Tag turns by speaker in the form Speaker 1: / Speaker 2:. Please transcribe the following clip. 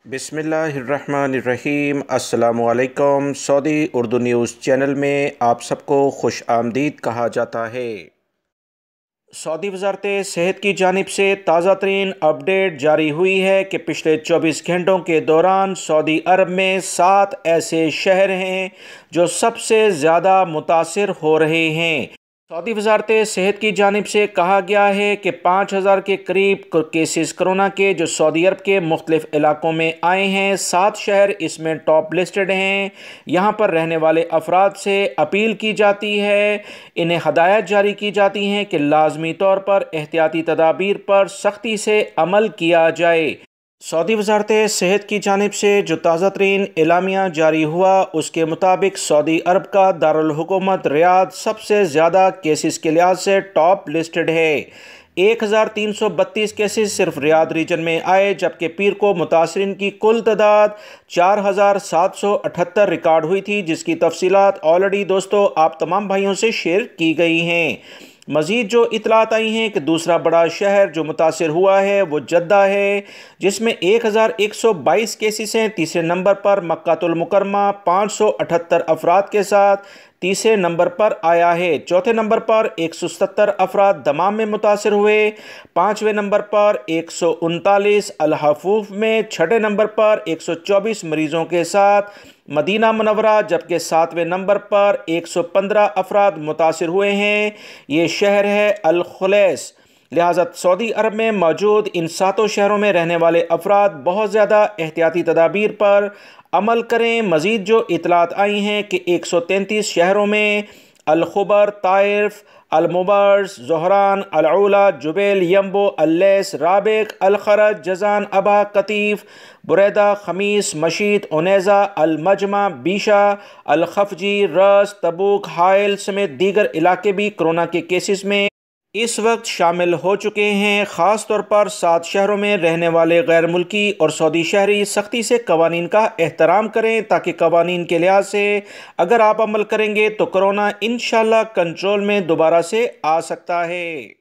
Speaker 1: बिस्मिल्लाहिर्रहमानिर्रहीम। अस्सलामु अलैकुम। सऊदी उर्दू न्यूज़ चैनल में आप सबको खुश आमदीद कहा जाता है। सऊदी वज़ारत सेहत की जानिब से ताज़ा तरीन अपडेट जारी हुई है कि पिछले 24 घंटों के दौरान सऊदी अरब में 7 ऐसे शहर हैं जो सबसे ज़्यादा मुतासिर हो रहे हैं। सऊदी वज़ारत सेहत की जानिब से कहा गया है कि 5000 के करीब केसेस कोरोना के जो सऊदी अरब के मुख्तलिफ इलाकों में आए हैं। 7 शहर इसमें टॉप लिस्टेड हैं। यहाँ पर रहने वाले अफराद से अपील की जाती है, इन्हें हदायत जारी की जाती हैं कि लाजमी तौर पर एहतियाती तदाबीर पर सख्ती से अमल किया जाए। सऊदी वज़ारत सेहत की जानिब से जो ताज़ा तरीन एलामिया जारी हुआ उसके मुताबिक सऊदी अरब का दारुल हुकूमत रियाद सबसे ज़्यादा केसेस के लिहाज से टॉप लिस्टेड है। 1332 केसेस सिर्फ रियाद रीजन में आए, जबकि पीर को मुतासरीन की कुल तादाद 4778 रिकॉर्ड हुई थी, जिसकी तफसीलात ऑलरेडी दोस्तों आप तमाम भाइयों से शेयर की गई हैं। मज़ीद जो इतलात आई हैं कि दूसरा बड़ा शहर जो मुतासिर हुआ है वो जद्दा है, जिसमें 1122 केसेस हैं। तीसरे नंबर पर मक्कातुल मुकरमा 578 अफराद के साथ तीसरे नंबर पर आया है। चौथे नंबर पर 170 अफराद दमाम में मुतासिर हुए। पाँचवें नंबर पर 139 अल हफूफ में। छठे नंबर पर 124 मरीज़ों के साथ मदीना मुनव्वरा, जबकि 7वें नंबर पर 115 अफराद मुतासिर हुए हैं। ये शहर है अल खुलैस। लिहाजा सऊदी अरब में मौजूद इन 7 शहरों में रहने वाले अफराद बहुत ज़्यादा एहतियाती तदाबीर पर अमल करें। मज़ीद जो इतलात आई हैं कि 133 शहरों में अल खुबर, ताइफ, अल मुबर्स, ज़ोहरान, अल उला, जुबैल, यम्बो, अल लैस, राबिक, अल खरज, जज़ान, अबा, कतीफ़, बुरैदा, खमीस, मशीत, उनैज़ा, अल मजमा, बीशा, अल खफजी, रस, तबूक, हाइल समेत दीगर इलाके भी कोरोना के केसेस में इस वक्त शामिल हो चुके हैं। ख़ास तौर पर 7 शहरों में रहने वाले गैर मुल्की और सऊदी शहरी सख्ती से कवानीन का एहतराम करें, ताकि कवानीन के लिहाज से अगर आप अमल करेंगे तो कोरोना इंशाअल्लाह कंट्रोल में दोबारा से आ सकता है।